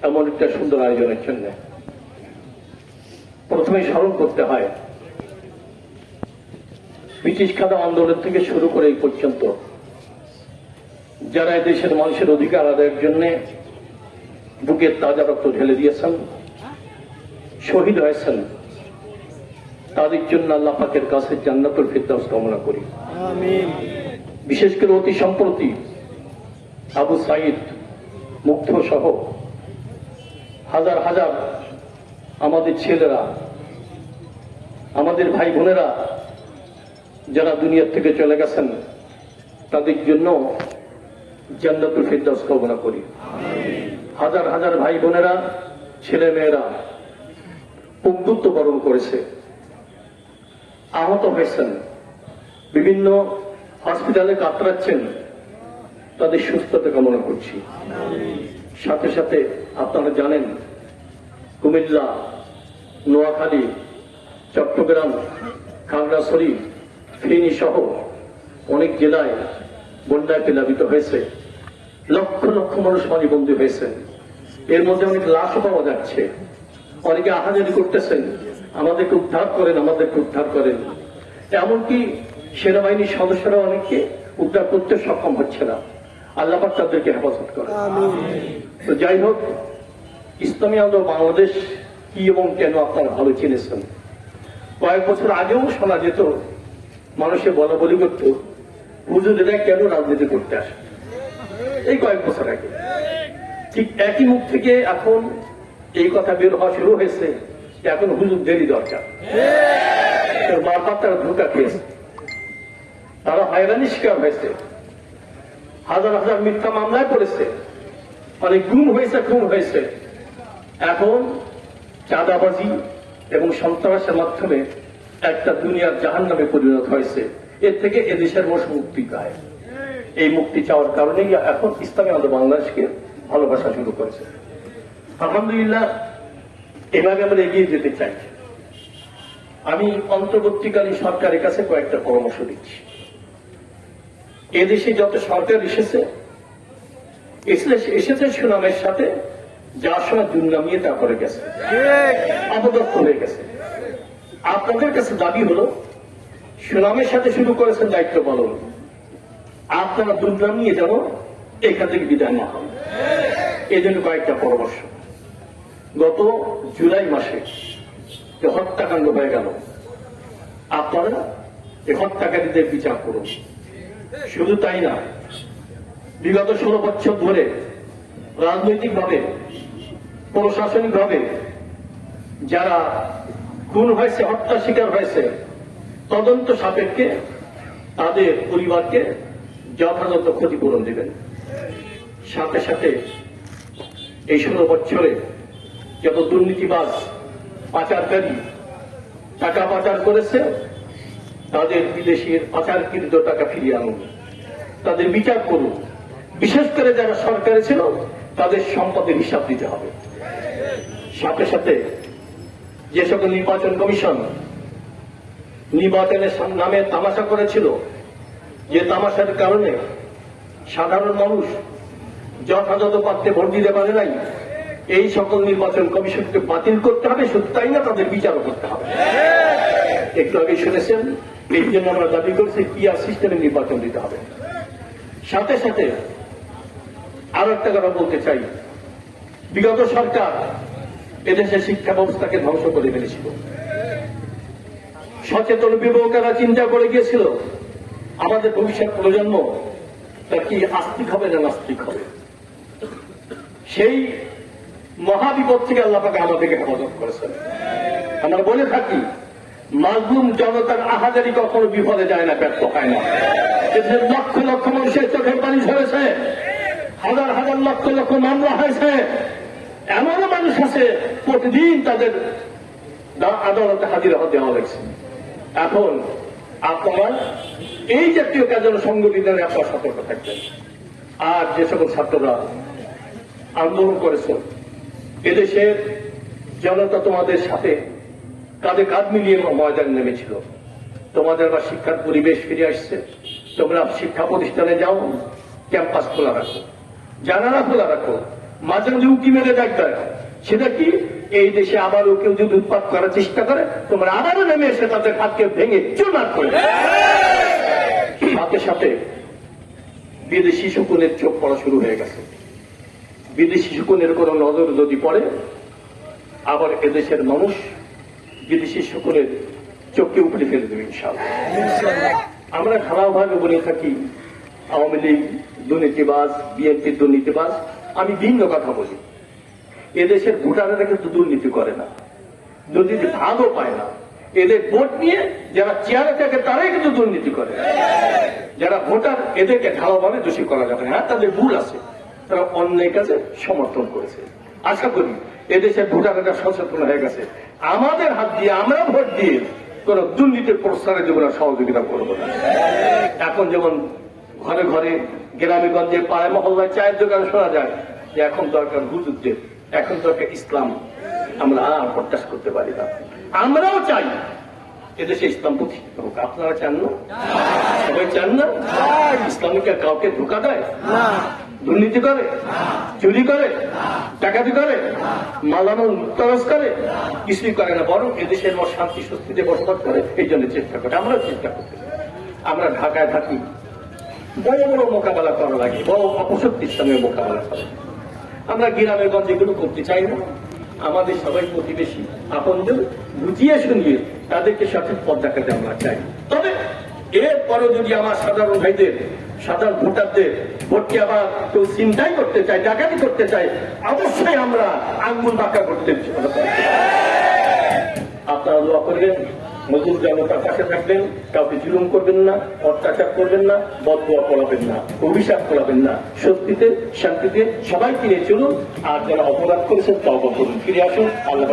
এমন একটা সুন্দর আয়োজনের জন্য প্রথমে স্মরণ করতে হয় ব্রিটিশ খাদা আন্দোলন থেকে শুরু করে এই পর্যন্ত যারা দেশের মানুষের অধিকার আদায়ের জন্য বুকের তাজা রক্ত ঢেলে দিয়েছেন, শহীদ হয়েছেন, তাদের জন্য আল্লাহ পাকের কাছে জান্নাতুল ফিরদাউস কামনা করি। আমিন। বিশেষ করে অতি সম্প্রতি আবু সাইদ মুগ্ধ সহ হাজার হাজার আমাদের ছেলেরা, আমাদের ভাই বোনেরা যারা দুনিয়ার থেকে চলে গেছেন, তাদের জন্য জান্নাতুল ফিরদাউস কামনা করি। হাজার হাজার ভাই বোনেরা, ছেলে মেয়েরা পঙ্গুত্ব বরণ করেছে, আহত হয়েছেন, বিভিন্ন হসপিটালে কাতরাচ্ছেন, তাদের সুস্থতা কামনা করছি। সাথে সাথে আপনারা জানেন কুমিল্লা, নোয়াখালী, চট্টগ্রাম, খাগড়াছড়ি, ফেনী সহ অনেক জেলায় বন্যায় প্লাবিত হয়েছে, লক্ষ লক্ষ মানুষ পানিবন্দী হয়েছে। এর মধ্যে অনেক লাশও পাওয়া যাচ্ছে, অনেকে আহাজারি করতেছেন, আমাদেরকে উদ্ধার করেন, আমাদেরকে উদ্ধার করেন। এমনকি সেনাবাহিনীর সদস্যরা অনেককে উদ্ধার করতে সক্ষম হচ্ছে না। আল্লাহ পাক তাদেরকে হেফাজত করেন। তো যাই হোক, ইসলামী আন্দোলন বাংলাদেশ কি এবং কেন আপনারা ভালো চিনেছেন। কয়েক বছর আগেও শোনা যেত, মানুষে বলা বলি করত, হুজুরেরা কেন রাজনীতি করতে আসে। এই কয়েক বছর আগে ঠিক একই মুখ থেকে এখন এই কথা বের হওয়া শুরু হয়েছে, এখন হুজুরদেরই দরকার। বারবার তারা ধোঁকা খেয়েছে, তারা হয়রানির শিকার হয়েছে, হাজার হাজার মিথ্যা মামলায় পড়েছে, অনেক গুম হয়েছে, খুন হয়েছে। এখন চাঁদাবাজি এবং সন্ত্রাসের মাধ্যমে একটা দুনিয়ার জাহান্নামে পরিণত হয়েছে। এর থেকে এদেশের মানুষ মুক্তি পায়। এই মুক্তি চাওয়ার কারণেই এখন ইসলামী আন্দোলন বাংলাদেশকে ভালোবাসা শুরু করেছে। আলহামদুলিল্লাহ, এভাবে আমরা এগিয়ে যেতে চাই। আমি অন্তর্বর্তীকালীন সরকারের কাছে কয়েকটা পরামর্শ দিচ্ছি। এদেশে যত সরকার এসেছে সুনামের সাথে, যার সময় দুর্নামিয়ে তারপরে গেছে, অপদস্থ হয়ে গেছে। আপনাদের কাছে দাবি হলো, সুনামের সাথে শুরু করেছেন দায়িত্ব পালন, আপনারা দুর্নাম নিয়ে যেন এখান থেকে বিদায় না হন। এই জন্য কয়েকটা পরামর্শ। গত জুলাই মাসে যে হত্যাকাণ্ড হয়ে গেল, আপনারা এই হত্যাকারীদের বিচার করুন। শুধু তাই না, বিগত 16 বছর ধরে রাজনৈতিকভাবে, প্রশাসনিকভাবে যারা খুন হয়েছে, হত্যা শিকার হয়েছে, তদন্ত সাপেক্ষে তাদের পরিবারকে যথাযথ ক্ষতিপূরণ দেবেন। সাথে সাথে এই 16 বছরে যত দুর্নীতিবাজ, পাচারকারী টাকা পাচার করেছে, তাদের বিদেশের পাচারকৃত টাকা ফিরিয়ে আনুন, তাদের বিচার করুন। বিশেষ করে যারা সরকারে ছিল, তাদের সম্পদের হিসাব দিতে হবে। সাথে সাথে যে সকল নির্বাচন কমিশন নির্বাচনের নামে তামাশা করেছিল, যে তামাশার কারণে সাধারণ মানুষ যথাযথ পাত্রে ভোট দিতে পারে নাই, এই সকল নির্বাচন কমিশনকে বাতিল করতে হবে। শুধু তাই না, তাদের বিচারও করতে হবে। একটু আগে শুনেছেন, এই জন্য আমরা দাবি করছি পিআর সিস্টেমে নির্বাচন দিতে হবে। সাথে সাথে আরো একটা কথা বলতে চাই, বিগত সরকার এদেশের শিক্ষা ব্যবস্থাকে ধ্বংস করে ফেলেছিল। সচেতন বিবেকেরা চিন্তা করে গিয়েছিল, আমাদের ভবিষ্যৎ প্রজন্ম তার কি আস্তিক হবে না নাস্তিক হবে। সেই মহাবিপদ থেকে আল্লাহ পাক আমাদেরকে হেফাজত করেছেন। আমরা বলে থাকি, মাজলুম জনতার আহাজারি কখনো বিফলে যায় না, ব্যর্থ হয় না। দেশের লক্ষ লক্ষ মানুষের চোখের পানি ঝরেছে, হাজার হাজার লক্ষ লক্ষ মামলা হয়েছে। এমনও মানুষ আছে প্রতিদিন তাদের আদালতে হাজিরা দেওয়া হয়েছে। এখন আপনারা এই জাতীয় কাজ সংগঠিত আপনারা সতর্ক থাকবেন। আর যে সকল ছাত্ররা আন্দোলন করেছে, এদেশের জনতা তোমাদের সাথে কাঁধে কাঁধ মিলিয়ে ময়দানে নেমেছিল। তোমাদের আবার শিক্ষার পরিবেশ ফিরে আসছে। তোমরা শিক্ষা প্রতিষ্ঠানে যাও, ক্যাম্পাস খোলা রাখো, জানালা খোলা রাখো, মাঝে মাঝে উঁকি মেরে দেখ দেয়, সেটা কি এই দেশে আবারও কেউ যদি উৎপাত করার চেষ্টা করে তোমরা আবারও নেমে এসে তাদের হাতকে ভেঙে চুরমার করে সাথে সাথে বিদেশি শকুনের চোখ পড়া শুরু হয়ে গেছে। বিদেশি শকুনের কোন নজর যদি পড়ে আবার এদেশের মানুষ বিদেশি শকুনের চোখকে উপরে ফেলে দেবে ইনশাআল্লাহ। আমরা খারাপভাবে বলে থাকি আওয়ামী লীগ দুর্নীতিবাজ, বিএনপির দুর্নীতিবাজ। আমি ভিন্ন কথা বলি, এদেশের ভোটারেরা কিন্তু দুর্নীতি করে না, দুর্নীতি ভাগও পায় না। এদের ভোট নিয়ে যারা চেয়ারে থাকে তারাই কিন্তু দুর্নীতি করে। যারা ভোটার এদেরকে ঢালাওভাবে দোষী করা যাবে না, তাদের ভুল আছে, তারা অন্যায় কাজে সমর্থন করেছে। আশা করি এদেশের ভোটারেরা সচেতন হয়ে গেছে, আমাদের হাত দিয়ে আমরা ভোট দিয়ে কোন দুর্নীতির প্রস্তাবে যেগুলো সহযোগিতা করবো না। এখন যেমন ঘরে ঘরে গ্রামে গঞ্জে পাড়ায় মহল্লায় চায়ের দোকানে শোনা যায় যে এখন দরকার হুজুরদের, এখন দরকার ইসলাম। আমরা আর প্রত্যাশা করতে পারি না। আমরাও চাই এদেশে ইসলাম প্রতিষ্ঠিত হোক। আপনারা চান না? সবাই চান না? ইসলামিকে কাউকে ধোকা দেয়, দুর্নীতি করে, চুরি করে, ডাকাতি করে, মালামাল তরস করে, কিছুই করে না, বরং এদেশের শান্তি স্বস্তিতে বসবাস করে। এই জন্য চেষ্টা করে, আমরাও চেষ্টা করতে। আমরা ঢাকায় থাকি, বড় বড় মোকাবেলা করা লাগে, বড় অপশক্তির সঙ্গে মোকাবেলা করা। আমরা গ্রামের গঞ্জে এগুলো করতে চাই না। আমাদের সবাই প্রতিবেশী আপনজন বুঝিয়ে শুনিয়ে তাদেরকে সঠিক পথ দেখাতে আমরা চাই। তবে এরপরে যদি আমার সাধারণ ভাইদের, সাধারণ ভোটারদের ভোটকে আবার কেউ চিন্তাই করতে চায়, ডাকাতি করতে চায়, অবশ্যই আমরা আঙ্গুল বাঁকা করতে আপনারা দোয়া করবেন, মজুর জনতার পাশে থাকবেন, কাউকে জুলুম করবেন না, অত্যাচার করবেন না, বদদোয়া করাবেন না, অভিশাপ করাবেন না। সত্যিতে শান্তিতে সবাইকে নিয়ে চলুন, আর যারা অপরাধ করেছেন তওবা করুন, ফিরে আসুন। আল্লাহ